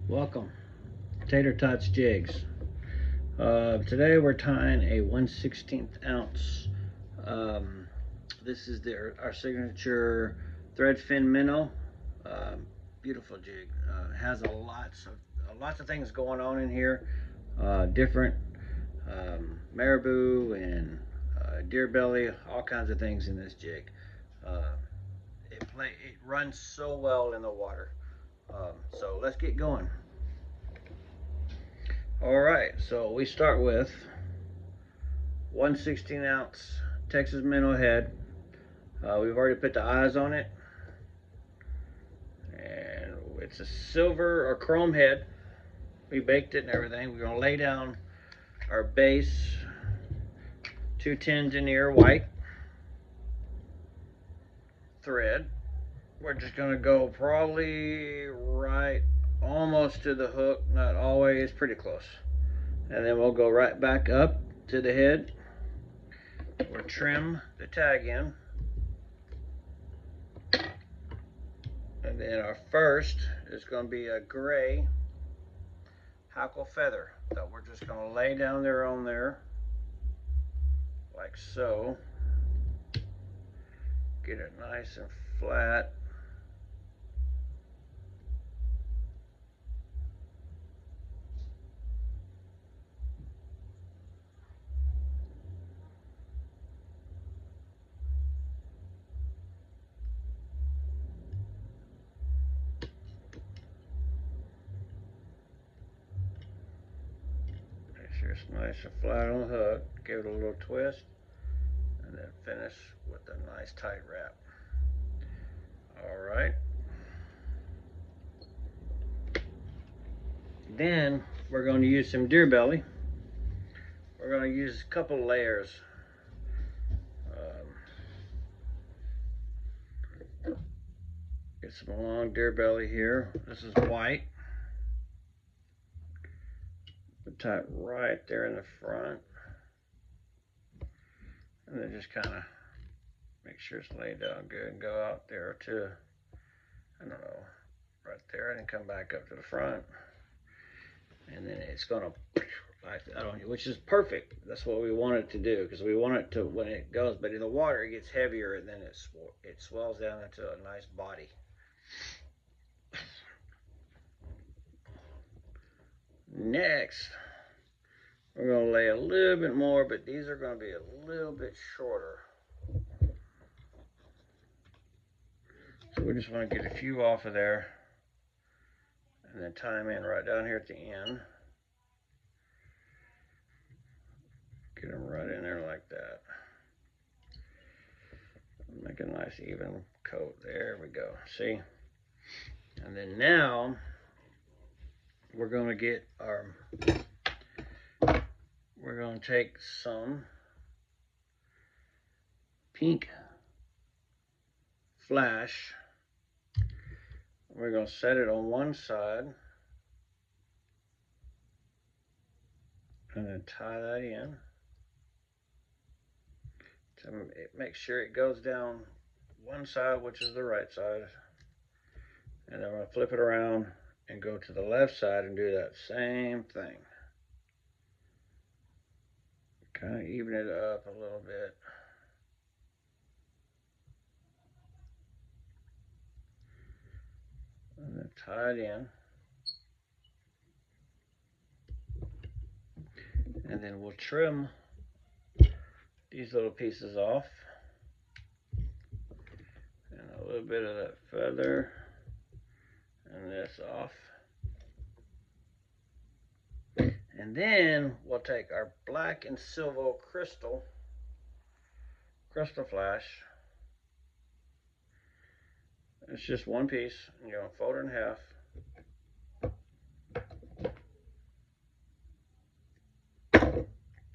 Welcome, Tater Tots Jigs. Today we're tying a 1/16 ounce. Um, this is our signature threadfin minnow. Beautiful jig. Has lots of things going on in here. Different marabou and deer belly, all kinds of things in this jig. Uh, it runs so well in the water. So let's get going. All right, so we start with 1/16 ounce Texas minnow head. We've already put the eyes on it, and it's a silver or chrome head. We baked it and everything. We're gonna lay down our base 210 denier white thread. We're just gonna go probably right almost to the hook, not always, pretty close. And then we'll go right back up to the head. We'll trim the tag in. And then our first is going to be a gray hackle feather that we're just going to lay down there on there like so. Get it nice and flat. Make sure it's nice and flat on the hook. Give it a little twist. And then finish with a nice tight wrap. Alright. Then we're going to use some deer belly. We're going to use a couple layers. Get some long deer belly here. This is white. Tie it right there in the front. And then just kind of make sure it's laid down good and go out there to, I don't know, right there, and then come back up to the front. And then it's gonna, which is perfect. That's what we want it to do, because we want it to, when it goes, but in the water it gets heavier, and then it swells down into a nice body. Next, we're gonna lay a little bit more, but these are gonna be a little bit shorter. So we just want to get a few off of there, and then tie them in right down here at the end. Get them right in there like that. Make a nice even coat. There we go. See? And then now we're going to get we're going to take some pink flash. We're going to set it on one side and then tie that in. To make sure it goes down one side, which is the right side. And then we're going to flip it around and go to the left side and do that same thing. Kind of even it up a little bit. And then tie it in. And then we'll trim these little pieces off. And a little bit of that feather. And this off. And then we'll take our black and silver crystal flash. It's just one piece, and you're going to fold it in half.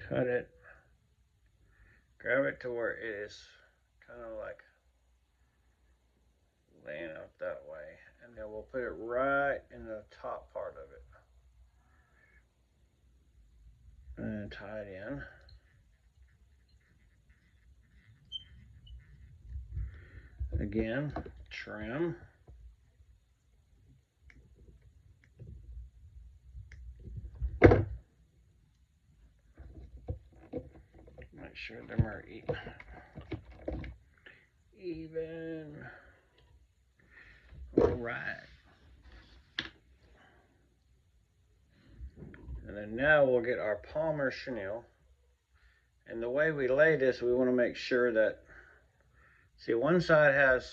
Cut it. Grab it to where it is kind of like laying out that way. And then we'll put it right in the top part of it. And tie it in. Again, trim. sure them are even. All right. And then now we'll get our Palmer chenille. And the way we lay this, we want to make sure that, see, one side has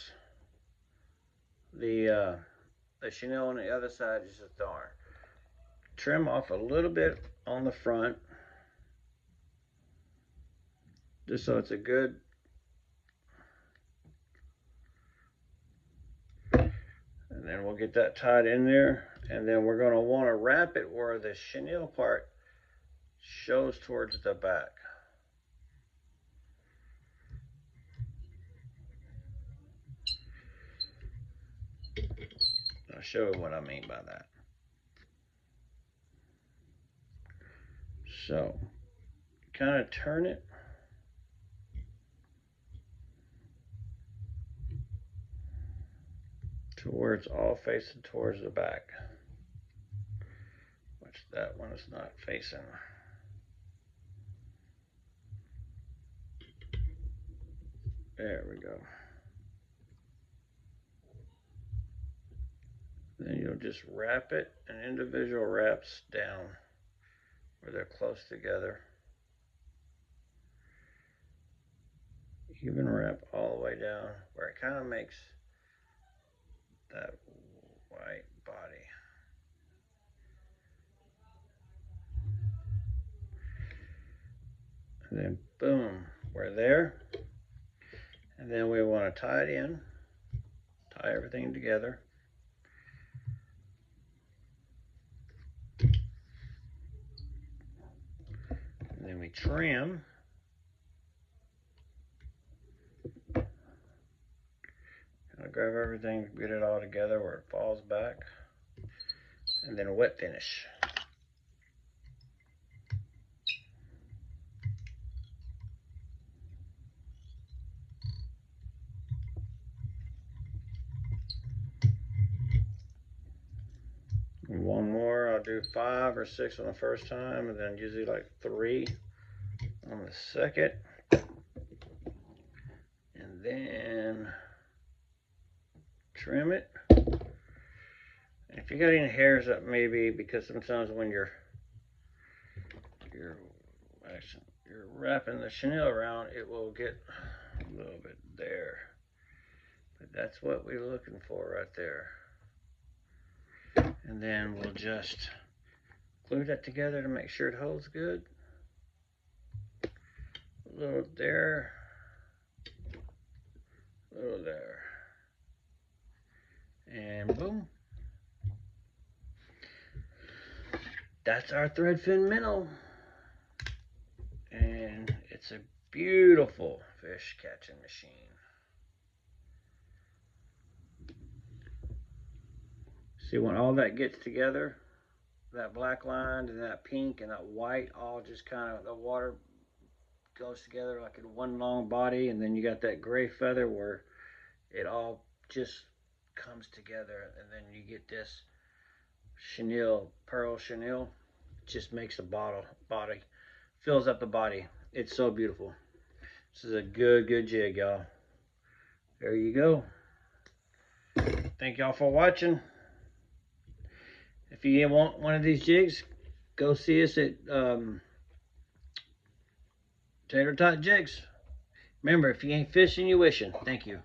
the chenille and the other side is just the thorn. Trim off a little bit on the front, just so it's a good, and then we'll get that tied in there. And then we're going to want to wrap it where the chenille part shows towards the back. I'll show you what I mean by that. So, kind of turn it to where it's all facing towards the back, which that one is not facing. There we go. Then you'll just wrap it in individual wraps down where they're close together. Even wrap all the way down where it kind of makes that white body. And then boom, we're there. And then we want to tie it in, tie everything together. And then we trim. Kind of grab everything, get it all together where it falls back. And then wet finish. And one more, I'll do 5 or 6 on the first time, and then usually like 3 on the second. And then trim it. And if you got any hairs up, maybe, because sometimes when you're wrapping the chenille around, it will get a little bit there. But that's what we're looking for right there. And then we'll just glue that together to make sure it holds good. A little there, a little there, and boom. That's our threadfin minnow. And it's a beautiful fish catching machine. See, when all that gets together, that black line and that pink and that white all just kind of, the water goes together like in one long body, and then you got that gray feather where it all just comes together, and then you get this chenille, pearl chenille. It just makes the body, fills up the body. It's so beautiful. This is a good jig, y'all. There you go. Thank y'all for watching. If you want one of these jigs, go see us at Tater Tot Jigs. Remember, if you ain't fishing, you wishing. Thank you.